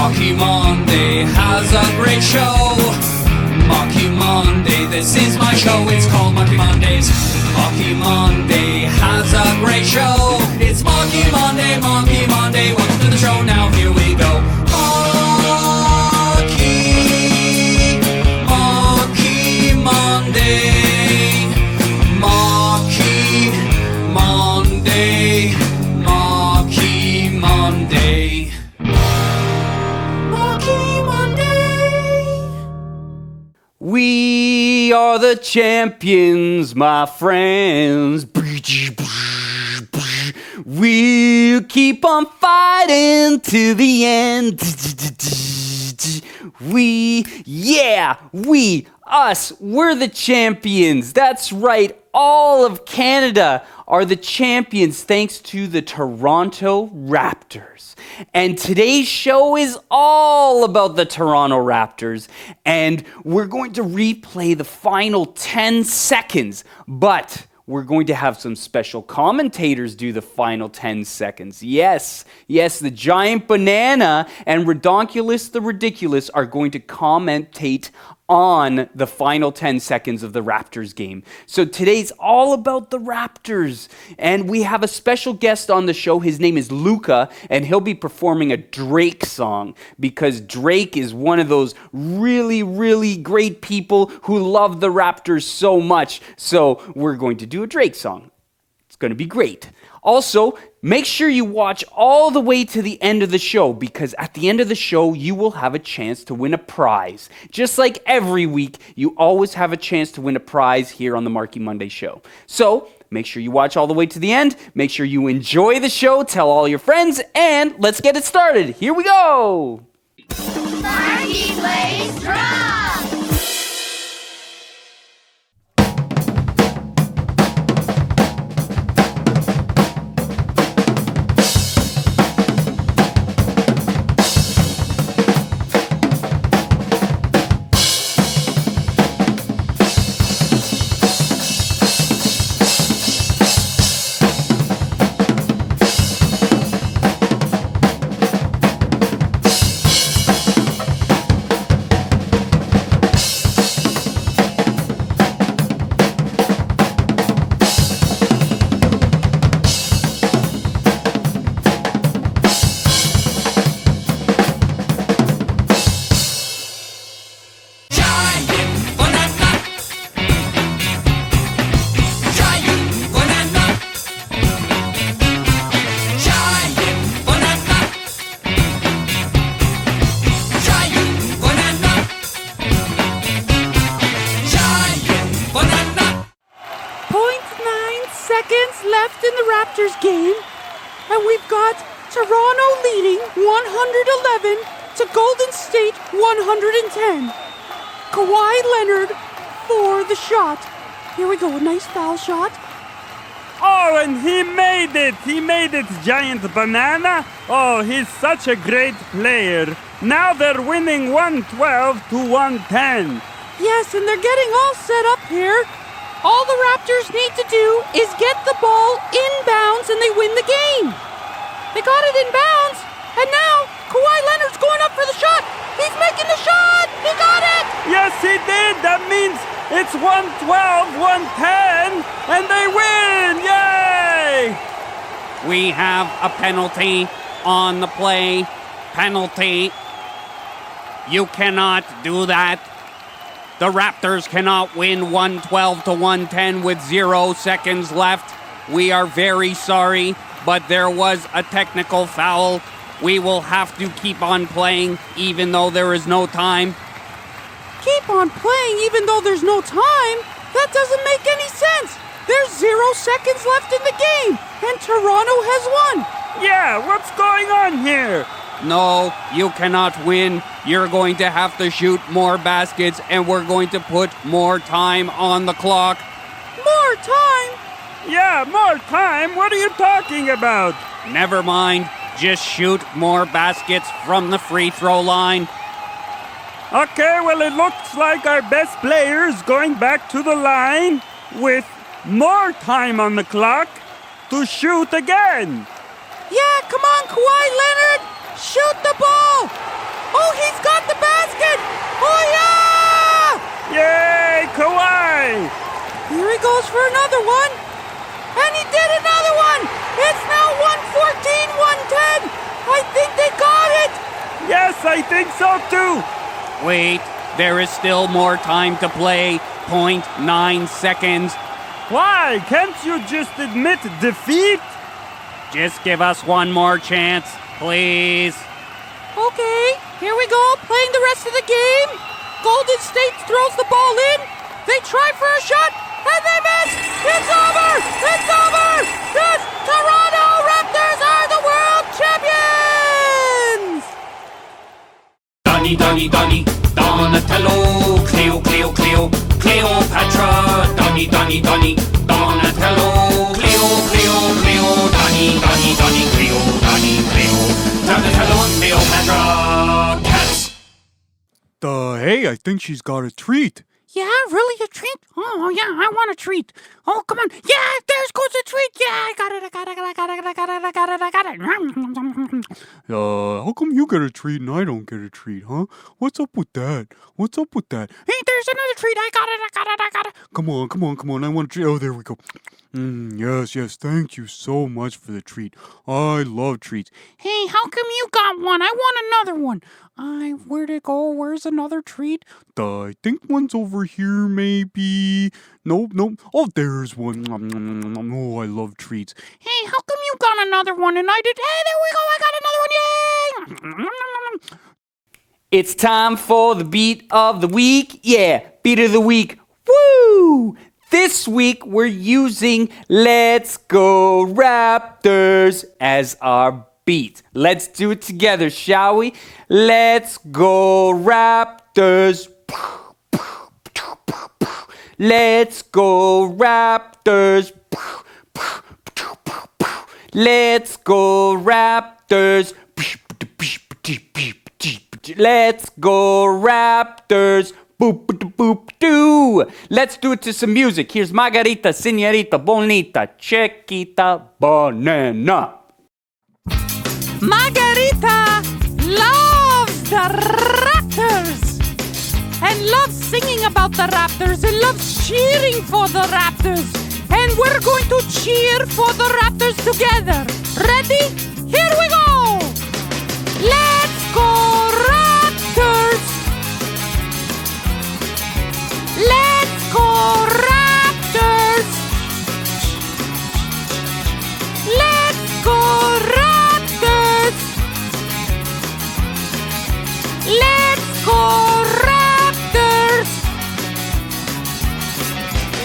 Marky Monday has a great show. Marky Monday, this is my show. It's called Marky Mondays. Marky Monday has a great show. It's Marky Monday, Marky Monday. Welcome to the show. Now here we go. Marky Monday. Marky Monday. Marky Monday. Marky Monday. We are the champions, my friends. We'll keep on fighting to the end. We're the champions. That's right. All of Canada are the champions thanks to the Toronto Raptors. And today's show is all about the Toronto Raptors. And we're going to replay the final 10 seconds. But we're going to have some special commentators do the final 10 seconds. Yes, the Giant Banana and Redonkulous the Ridiculous are going to commentate on the final 10 seconds of the Raptors game. So today's all about the Raptors. And we have a special guest on the show. His name is Luca, and he'll be performing a Drake song because Drake is one of those really, really great people who love the Raptors so much. So we're going to do a Drake song. It's going to be great. Also, make sure you watch all the way to the end of the show because at the end of the show, you will have a chance to win a prize. Just like every week, you always have a chance to win a prize here on the Marky Monday Show. So, make sure you watch all the way to the end. Make sure you enjoy the show, tell all your friends, and let's get it started. Here we go! Marky plays drums! Left in the Raptors game, and we've got Toronto leading 111 to Golden State 110. Kawhi Leonard for the shot. Here we go, a nice foul shot. Oh, and he made it! He made it, Giant Banana! Oh, he's such a great player. Now they're winning 112 to 110. Yes, and they're getting all set up here. All the Raptors need to do is get the ball inbounds and they win the game. They got it inbounds, and now Kawhi Leonard's going up for the shot. He's making the shot! He got it! Yes, he did! That means it's 112, 110, and they win! Yay! We have a penalty on the play. Penalty. You cannot do that. The Raptors cannot win 112 to 110 with 0 seconds left. We are very sorry, but there was a technical foul. We will have to keep on playing even though there is no time. Keep on playing even though there's no time? That doesn't make any sense. There's 0 seconds left in the game, and Toronto has won. Yeah, what's going on here? No, you cannot win. You're going to have to shoot more baskets, and we're going to put more time on the clock. More time? Yeah, more time? What are you talking about? Never mind. Just shoot more baskets from the free throw line. Okay, well, it looks like our best player is going back to the line with more time on the clock to shoot again. Yeah, come on, Kawhi Leonard! Shoot the ball! goes for another one. And he did another one. It's now 114-110. I think they got it. Yes, I think so too. Wait, there is still more time to play. 0.9 seconds. Why? Can't you just admit defeat? Just give us one more chance, please. Okay, here we go, playing the rest of the game. Golden State throws the ball in. They try for a shot, and they miss. It's over! It's over! Yes, Toronto Raptors are the world champions! Donny, Donatello, Cleo, Cleopatra, Donny, Donatello, Cleo, Donny, Cleo, Donatello, Cleopatra, cats. Hey, I think she's got a treat. Yeah, really a treat? Oh, yeah, I want a treat. Oh, come on. Yeah, there goes a treat. Yeah, I got it. How come you get a treat and I don't get a treat, huh? What's up with that? Hey, there's another treat. I got it. Come on. I want a treat. Oh, there we go. Yes. Thank you so much for the treat. I love treats. Hey, how come you got one? I want another one. Where'd it go? Where's another treat? I think one's over here, maybe. Nope. Oh, there's one. Oh, I love treats. Hey, how come you got another one and I did? Hey, there we go. I got another one. Yay! It's time for the beat of the week. Yeah, beat of the week. Woo! This week we're using Let's Go Raptors as our beat. Let's do it together, shall we? Let's go Raptors. Let's go Raptors. Let's go Raptors. Let's go Raptors. Boop, boop, boop, doo. Let's do it to some music. Here's Margarita, Senorita, Bonita, Chiquita, Banana. Margarita loves the Raptors and loves singing about the Raptors and loves cheering for the Raptors. And we're going to cheer for the Raptors together. Ready? Here we go! Let's go Raptors! Let's go Raptors! Let's go Raptors! Let's go Raptors!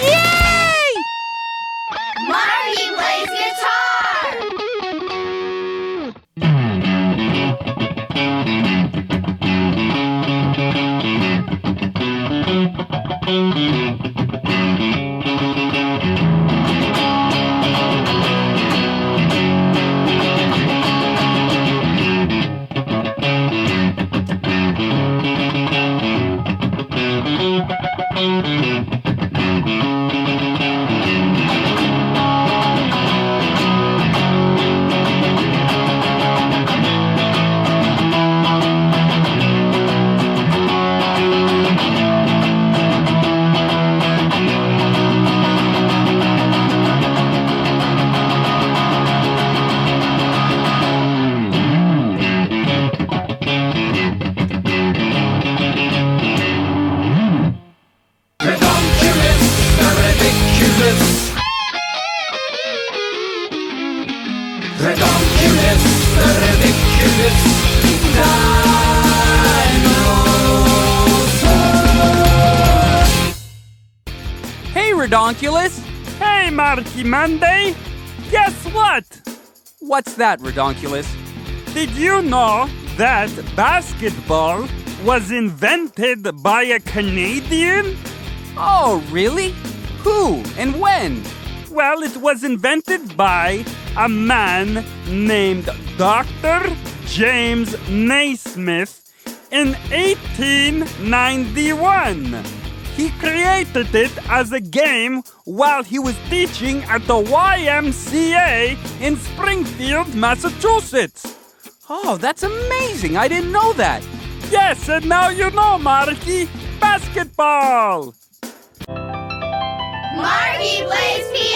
Yay! Marky plays guitar. Hey, Redonkulous. Hey, Marky Monday. Guess what? What's that, Redonkulous? Did you know that basketball was invented by a Canadian? Oh, really? Who and when? Well, it was invented by a man named Dr. James Naismith in 1891. He created it as a game while he was teaching at the YMCA in Springfield, Massachusetts. Oh, that's amazing. I didn't know that. Yes, and now you know, Marky. Basketball! Marky plays piano.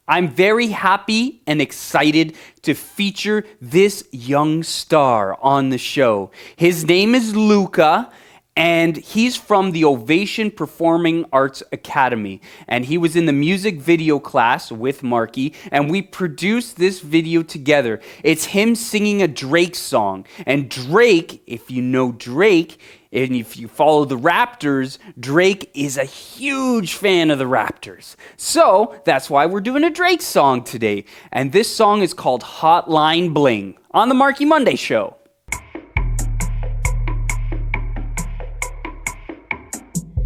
I'm very happy and excited to feature this young star on the show. His name is Luca, and he's from the Ovation Performing Arts Academy. And he was in the music video class with Marky, and we produced this video together. It's him singing a Drake song. And Drake, if you know Drake, and if you follow the Raptors, Drake is a huge fan of the Raptors. So that's why we're doing a Drake song today. And this song is called Hotline Bling on the Marky Monday Show.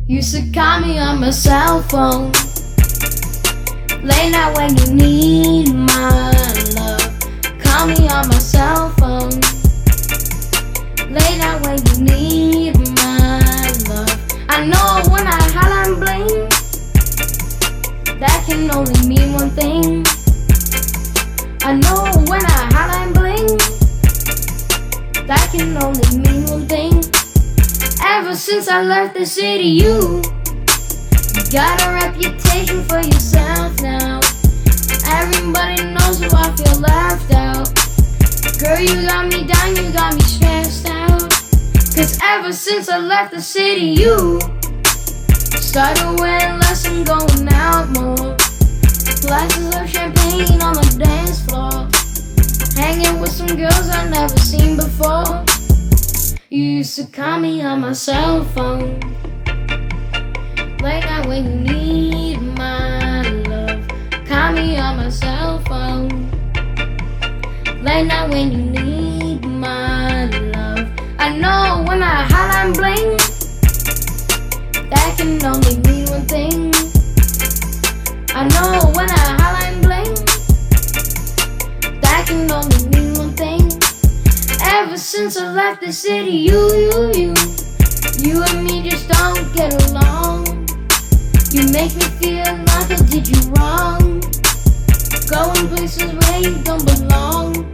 Used to call me on my cell phone, late night when you need my love. Call me on my cell phone, late night when you need my love. I know when I hotline bling, that can only mean one thing. I know when I hotline bling, that can only mean one thing. Ever since I left the city, you got a reputation for yourself now. Everybody knows you, I feel left out. Girl, you got me down, you got me stressed out. Cause ever since I left the city, you started wearing less and going out more. Glasses of champagne on the dance floor, hanging with some girls I've never seen before. You used to call me on my cell phone, late night when you need my love. Call me on my cell phone, late night when you need my love. I know when I hotline bling, that can only mean one thing. I know when I hotline bling, that can only mean one thing. Ever since I left the city, you and me just don't get along. You make me feel like I did you wrong, going places where you don't belong.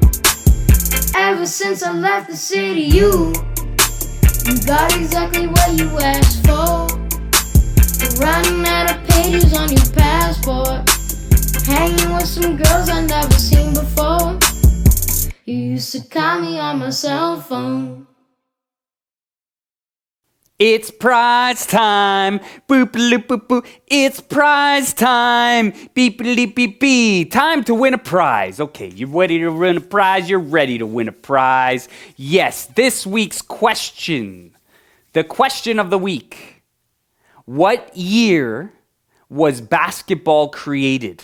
Ever since I left the city, you got exactly what you asked for. Running out of pages on your passport, hanging with some girls I've never seen before. You used to call me on my cell phone. It's prize time. Boop-a-loop-boop-boo. It's prize time. Beep-a-leep-beep-bee. Time to win a prize. Okay, you're ready to win a prize? You're ready to win a prize. Yes, this week's question. The question of the week. What year was basketball created?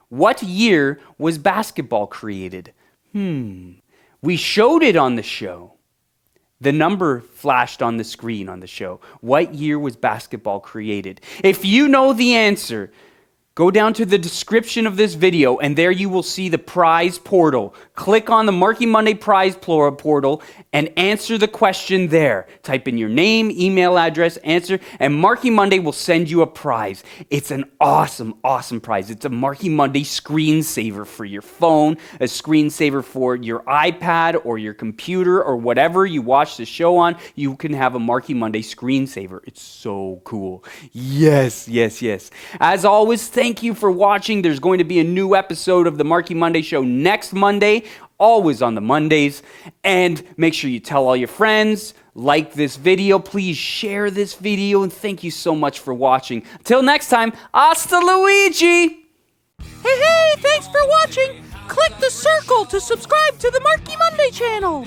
What year was basketball created? We showed it on the show. The number flashed on the screen on the show. What year was basketball created? If you know the answer, go down to the description of this video, and there you will see the prize portal. Click on the Marky Monday prize portal and answer the question there. Type in your name, email address, answer, and Marky Monday will send you a prize. It's an awesome, awesome prize. It's a Marky Monday screensaver for your phone, a screensaver for your iPad or your computer or whatever you watch the show on. You can have a Marky Monday screensaver. It's so cool. Yes, yes, yes. As always, thank you for watching. There's going to be a new episode of the Marky Monday Show next Monday, always on the Mondays. And make sure you tell all your friends, like this video, please share this video, and thank you so much for watching. Until next time, hasta Luigi! Hey, thanks for watching. Click sure to subscribe to the Marky Monday channel.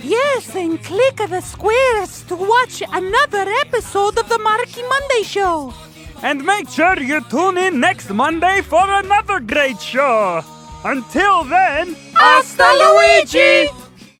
Yes, and click the squares to watch another episode of the Marky Monday Show. And make sure you tune in next Monday for another great show. Until then, Hasta Luigi!